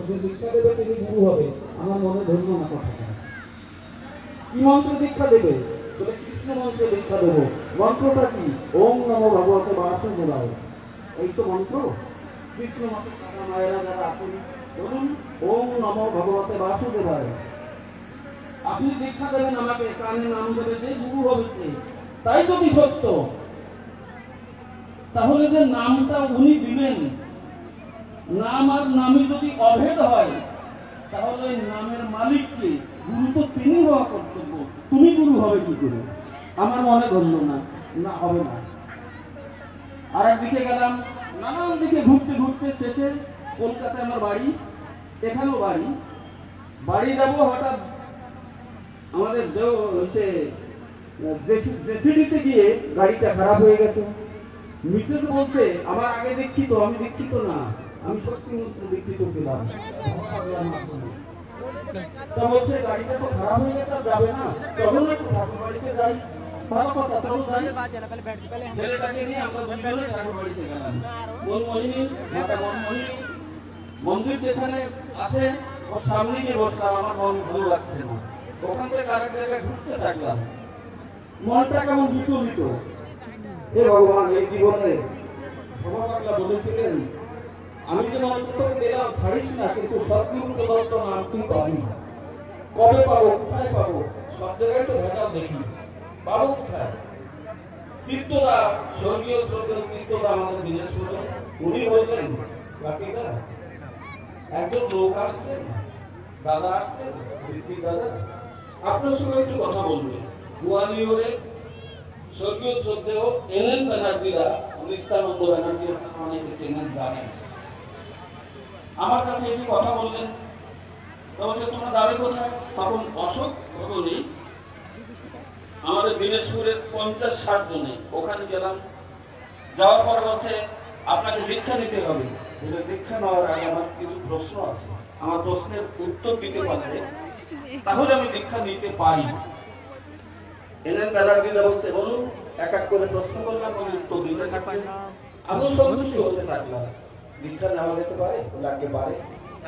যে দীক্ষা দেবে তিনি গুরু হবে, আমার মনে ধরল না কথাটা। কি মন্ত্র দীক্ষা দেবে? বলে কৃষ্ণ মন্ত্রে দীক্ষা দেবো। মন্ত্রটা কি? ওম নমো ভগবতে বাসুদেবায়। এই তো মন্ত্র। কৃষ্ণ মন্ত্র মায়েরা যারা আছেন বলুন ওম নমো ভগবতে বাসুদেবায়। আপনি দীক্ষা দেবেন আমাকে, কানে নাম দেবে, যে গুরু হবে সে। তাই যদি সত্য, তাহলে যে নামটা উনি দিলেন, নাম আর নামই যদি অভেদ হয়, তাহলে নামের মালিককে গুরু তো তিনি হওয়া কর্তব্য। তুমি গুরু হবে কি করে? আমার মনে ধরল না, না হবে না। আর একদিকে গেলাম, নানান দিকে ঘুরতে ঘুরতে শেষে কলকাতায় আমার বাড়ি, এখানেও বাড়ি। বাড়ি যাবো, হঠাৎ আমাদের জেসিডিতে গিয়ে গাড়িটা খারাপ হয়ে গেছে। মিসেস বলছে আমার আগে দীক্ষিত, আমি দীক্ষিত না, আমি সত্যি দীক্ষিত ছিলাম। তা বলছে গাড়িটা তো খারাপ হয়ে গেছে, যাবে না, তখন একটু ঠাকুর বাড়িতে যাই। ভালো কথা, তখন যাই। ছেলেটাকে নিয়ে আমরা দুজনে ঠাকুর বাড়িতে গেলাম। মনমোহিনী, মাতা মনমোহিনী মন্দির যেখানে আছে ওর সামনে গিয়ে বসলাম। আমার মন ভালো লাগছে না, ওখান থেকে আরেক জায়গায় ঘুরতে থাকলাম। মনটা কেমন বিচলিত। হে ভগবান, এই জীবনে ভগবানরা বলেছিলেন আমি যে মন্ত্রকে দিলাম ছাড়িস না, কিন্তু সদ্গুরু প্রদত্ত নাম তুই পাবি। কবে পাবো, কোথায় পাবো? সব জায়গায় তো ভেজাল দেখি, পাবো কোথায়? তীর্থদা, স্বর্গীয় তীর্থদা আমাদের দিনাজপুরে, উনি বললেন কাকিদা, একজন লোক আসছেন, দাদা আসছেন, ঋত্বিক দাদা, আপনার সঙ্গে একটু কথা বলবে। গোয়ালিয়রে স্বর্গীয় শ্রদ্ধেয় এনএন ব্যানার্জিরা, নিত্যানন্দ ব্যানার্জি অনেকে চেনেন, জানেন, আমার কাছে এসে কথা বললেন। বলছে তোমরা যাবে কোথায়? তখন অশোক ভবনে আমাদের দিনাজপুরের 50-60 জনে ওখানে গেলাম। যাওয়ার পর বলছে আপনাকে দীক্ষা নিতে হবে। দীক্ষা নেওয়ার আগে আমার কিছু প্রশ্ন আছে, আমার প্রশ্নের উত্তর দিতে পারলে তাহলে আমি দীক্ষা নিতে পারি। এনএন ব্যানার্জিরা বলছে বলুন। এক এক করে প্রশ্ন করলাম, উত্তর দিতে থাকলেন। আমি সন্তুষ্ট হতে থাকলাম। দীক্ষা নেওয়া যেতে পারে? লাগতে পারে,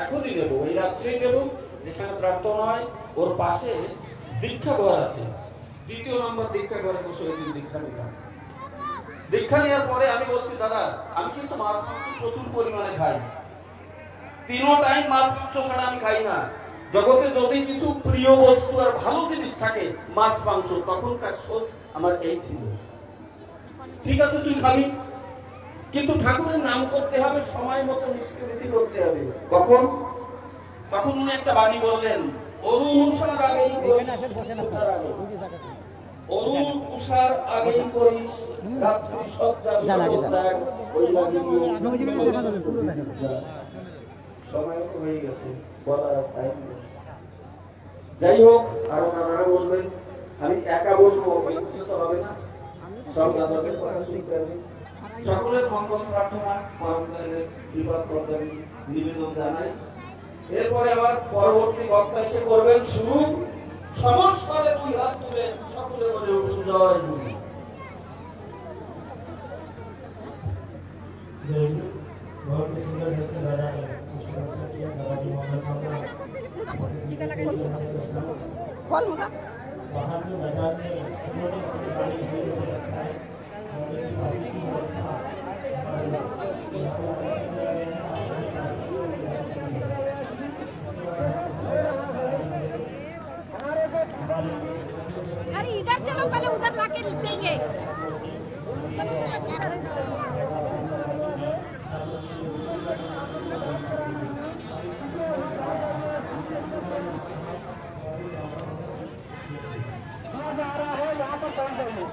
এখনই নেবো, এই রাত্রেই নেবো। যেখানে প্রার্থনা হয় ওর পাশে দীক্ষা ঘর আছে, 2য় নম্বর দীক্ষা ঘরে বসে ওই দিন দীক্ষা নিলাম। দীক্ষা নেওয়ার পরে আমি বলছি দাদা, আমি কিন্তু মাছ মাংস প্রচুর পরিমাণে খাই, 3 টাইম মাছ মাংস ছাড়া আমি খাই না। জগতে যদি কিছু প্রিয় বস্তু আর ভালো জিনিস থাকে মাছ মাংস, তখনকার সোচ আমার এই ছিল। ঠিক আছে তুই খাবি, কিন্তু ঠাকুরের নাম করতে হবে, সময় মতো নিষ্কৃতি করতে হবে। কখন? তখন উনি একটা বাণী বললেন, অরুণ উষার আগেই অরুণ উষার আগেই করিস রাত্রি সজ্জা ত্যাগ। সময় হয়ে গেছে, বলার টাইম। যাই হোক, আরো নানারা বলবেন, আমি একা বলবো তো হবে না, সব দাদাদের কথা শুনতে হবে। সকলের মঙ্গল প্রার্থনা, শ্রীপাদ পদ্মাবলী নিবেদন জানাই। এরপরে আবার পরবর্তী বক্তা এসে করবেন শুরু। সমস্ত 2 হাত তুলে সকলে বলে উঠুন জয় গুরু। बहुत सुंदर ढंग से दादा दादाजी मोहम्मद बाहर जो मैदान में अरे इधर चलो, पहले उधर लाके देंगे। जा रहा है यहाँ पर काम करने।